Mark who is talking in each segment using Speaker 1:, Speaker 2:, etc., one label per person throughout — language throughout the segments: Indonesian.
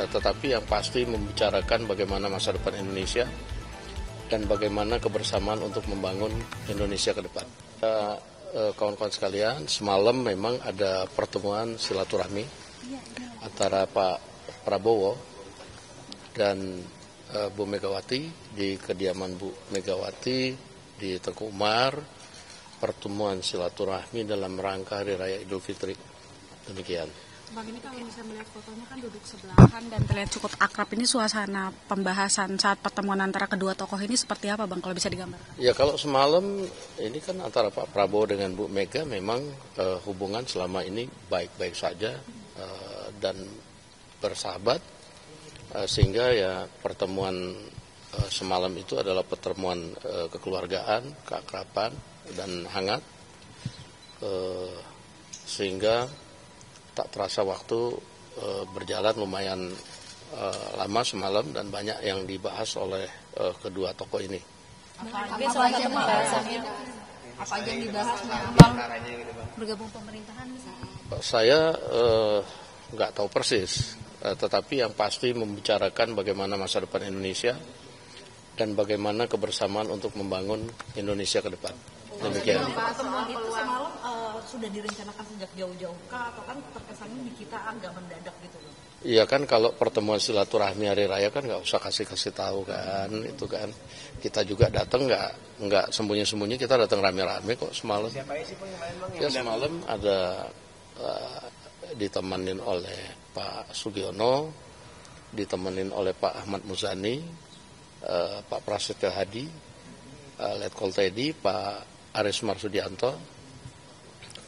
Speaker 1: tetapi yang pasti membicarakan bagaimana masa depan Indonesia dan bagaimana kebersamaan untuk membangun Indonesia ke depan. Kawan-kawan sekalian, semalam memang ada pertemuan silaturahmi antara Pak Prabowo dan Bu Megawati di kediaman Bu Megawati di Tengku Umar, pertemuan silaturahmi dalam rangka Hari Raya Idul Fitri. Demikian.
Speaker 2: Bang, ini kalau bisa melihat fotonya kan duduk sebelahan dan terlihat cukup akrab. Ini suasana pembahasan saat pertemuan antara kedua tokoh ini seperti apa, Bang, kalau bisa digambarkan?
Speaker 1: Ya, kalau semalam ini kan antara Pak Prabowo dengan Bu Mega memang hubungan selama ini baik-baik saja dan bersahabat, sehingga ya pertemuan semalam itu adalah pertemuan kekeluargaan, keakraban dan hangat, sehingga tak terasa waktu berjalan lumayan lama semalam dan banyak yang dibahas oleh kedua tokoh ini.
Speaker 3: Apa aja yang dibahas, Bang? Bergabung pemerintahan misalnya?
Speaker 1: Saya nggak tahu persis, tetapi yang pasti membicarakan bagaimana masa depan Indonesia dan bagaimana kebersamaan untuk membangun Indonesia ke depan. Demikian.
Speaker 3: Pertemuan itu semalam sudah direncanakan sejak jauh-jauh kah, atau kan terkesannya di kita agak mendadak gitu loh?
Speaker 1: Iya kan, kalau pertemuan silaturahmi hari raya kan nggak usah kasih tahu kan, itu kan kita juga datang nggak sembunyi-sembunyi, kita datang rame-rame kok semalam.
Speaker 4: Siapa sih Bang?
Speaker 1: Ya semalam ada ditemenin oleh Pak Sugiono, ditemenin oleh Pak Ahmad Muzani, Pak Prasetyo Hadi, Letkol Teddy, Pak Aris Marsudianto.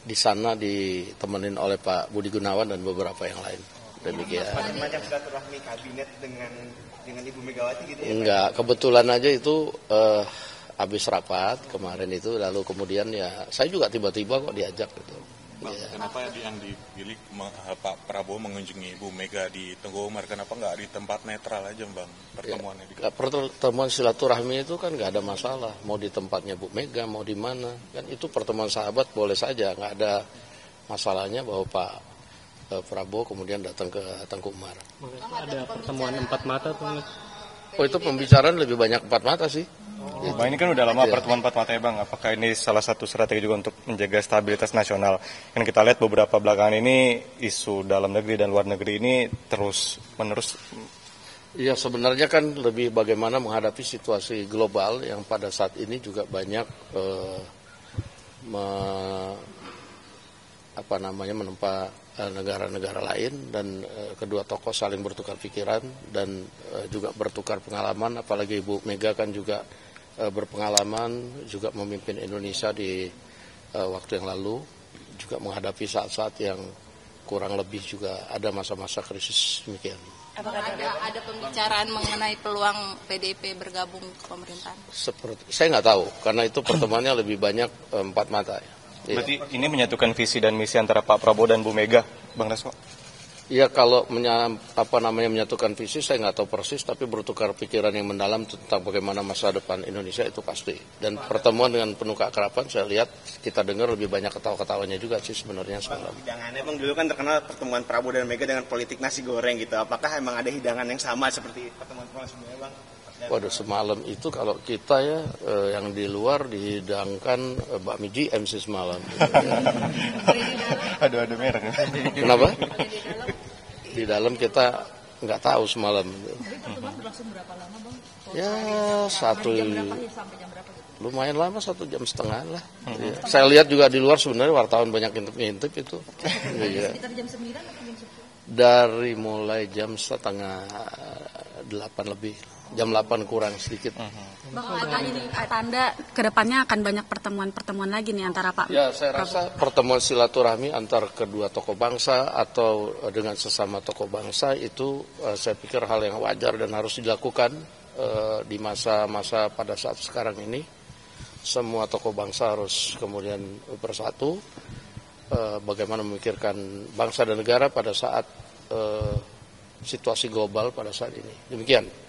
Speaker 1: Di sana ditemenin oleh Pak Budi Gunawan dan beberapa yang lain. Demikian.
Speaker 4: Macam silaturahmi kabinet dengan Ibu Megawati gitu ya?
Speaker 1: Enggak, kebetulan aja itu habis rapat kemarin itu, lalu kemudian ya saya juga tiba-tiba kok diajak gitu.
Speaker 5: Bang, kenapa yang dipilih Pak Prabowo mengunjungi Ibu Mega di Tengku Umar? Kenapa nggak di tempat netral aja, Bang, pertemuannya?
Speaker 1: Ya, pertemuan silaturahmi itu kan nggak ada masalah, mau di tempatnya Bu Mega, mau di mana, kan itu pertemuan sahabat boleh saja, nggak ada masalahnya bahwa Pak Prabowo kemudian datang ke Tengku Umar.
Speaker 6: Ada pertemuan empat mata tuh?
Speaker 1: Oh, itu pembicaraan lebih banyak empat mata sih.
Speaker 7: Bang, ini kan udah lama pertemuan empat mata ya, Bang. Apakah ini salah satu strategi juga untuk menjaga stabilitas nasional? Kan kita lihat beberapa belakangan ini isu dalam negeri dan luar negeri ini terus menerus.
Speaker 1: Iya, sebenarnya kan lebih bagaimana menghadapi situasi global yang pada saat ini juga banyak menempa negara-negara lain, dan kedua tokoh saling bertukar pikiran dan juga bertukar pengalaman, apalagi Ibu Mega kan juga berpengalaman juga memimpin Indonesia di waktu yang lalu, juga menghadapi saat-saat yang kurang lebih juga ada masa-masa krisis demikian.
Speaker 3: Apakah ada pembicaraan mengenai peluang PDIP bergabung ke pemerintahan?
Speaker 1: Saya nggak tahu, karena itu pertemuannya lebih banyak empat mata. Ya.
Speaker 7: Berarti ini menyatukan visi dan misi antara Pak Prabowo dan Bu Mega, Bang Dasko?
Speaker 1: Ya, kalau menyatukan visi saya nggak tahu persis, tapi bertukar pikiran yang mendalam tentang bagaimana masa depan Indonesia itu pasti. Dan pertemuan dengan penuh keakraban, saya lihat kita dengar lebih banyak ketawa-ketawanya juga sih sebenarnya semalam.
Speaker 4: Hidangannya, Bang, dulu kan terkenal pertemuan Prabowo dan Mega dengan politik nasi goreng gitu. Apakah emang ada hidangan yang sama seperti pertemuan sebelumnya, Bang?
Speaker 1: Waduh, semalam itu kalau kita ya yang di luar dihidangkan bakmi GM sih semalam. Gitu, ya.
Speaker 7: Ada merek.
Speaker 1: Kenapa? Di dalam kita nggak tahu semalam.
Speaker 3: Pertemuan berlangsung berapa lama, Bang?
Speaker 1: Ya
Speaker 3: Sampai jam berapa gitu?
Speaker 1: lumayan lama, 1,5 jam lah. Ya. Saya lihat juga di luar sebenarnya wartawan banyak ngintip itu. Ya.
Speaker 3: Sekitar jam 9 atau jam 10?
Speaker 1: Dari mulai jam 7:30 lebih. Jam 8 kurang sedikit.
Speaker 2: Bang, apakah ini tanda kedepannya akan banyak pertemuan-pertemuan lagi nih antara Pak?
Speaker 1: Ya, saya rasa pertemuan silaturahmi antar kedua tokoh bangsa atau dengan sesama tokoh bangsa itu saya pikir hal yang wajar dan harus dilakukan di masa-masa pada saat sekarang ini. Semua tokoh bangsa harus kemudian bersatu, bagaimana memikirkan bangsa dan negara pada saat situasi global pada saat ini. Demikian.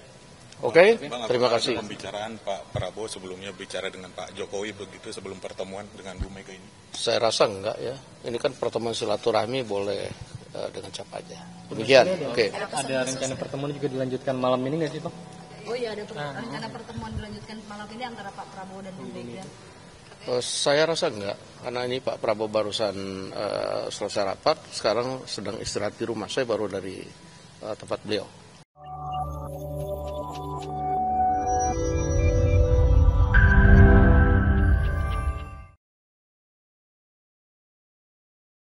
Speaker 1: Oke, terima kasih.
Speaker 5: Pembicaraan Pak Prabowo sebelumnya bicara dengan Pak Jokowi begitu sebelum pertemuan dengan Bu Mega ini?
Speaker 1: Saya rasa enggak ya. Ini kan pertemuan silaturahmi boleh dengan capaiannya. Demikian. Oke.
Speaker 6: Ada rencana pertemuan juga dilanjutkan malam ini nggak sih, Bang?
Speaker 3: Oh iya, ada rencana pertemuan dilanjutkan malam ini antara Pak Prabowo dan Bu Mega.
Speaker 1: Saya rasa enggak, karena ini Pak Prabowo barusan selesai rapat, sekarang sedang istirahat di rumah. Saya baru dari tempat beliau.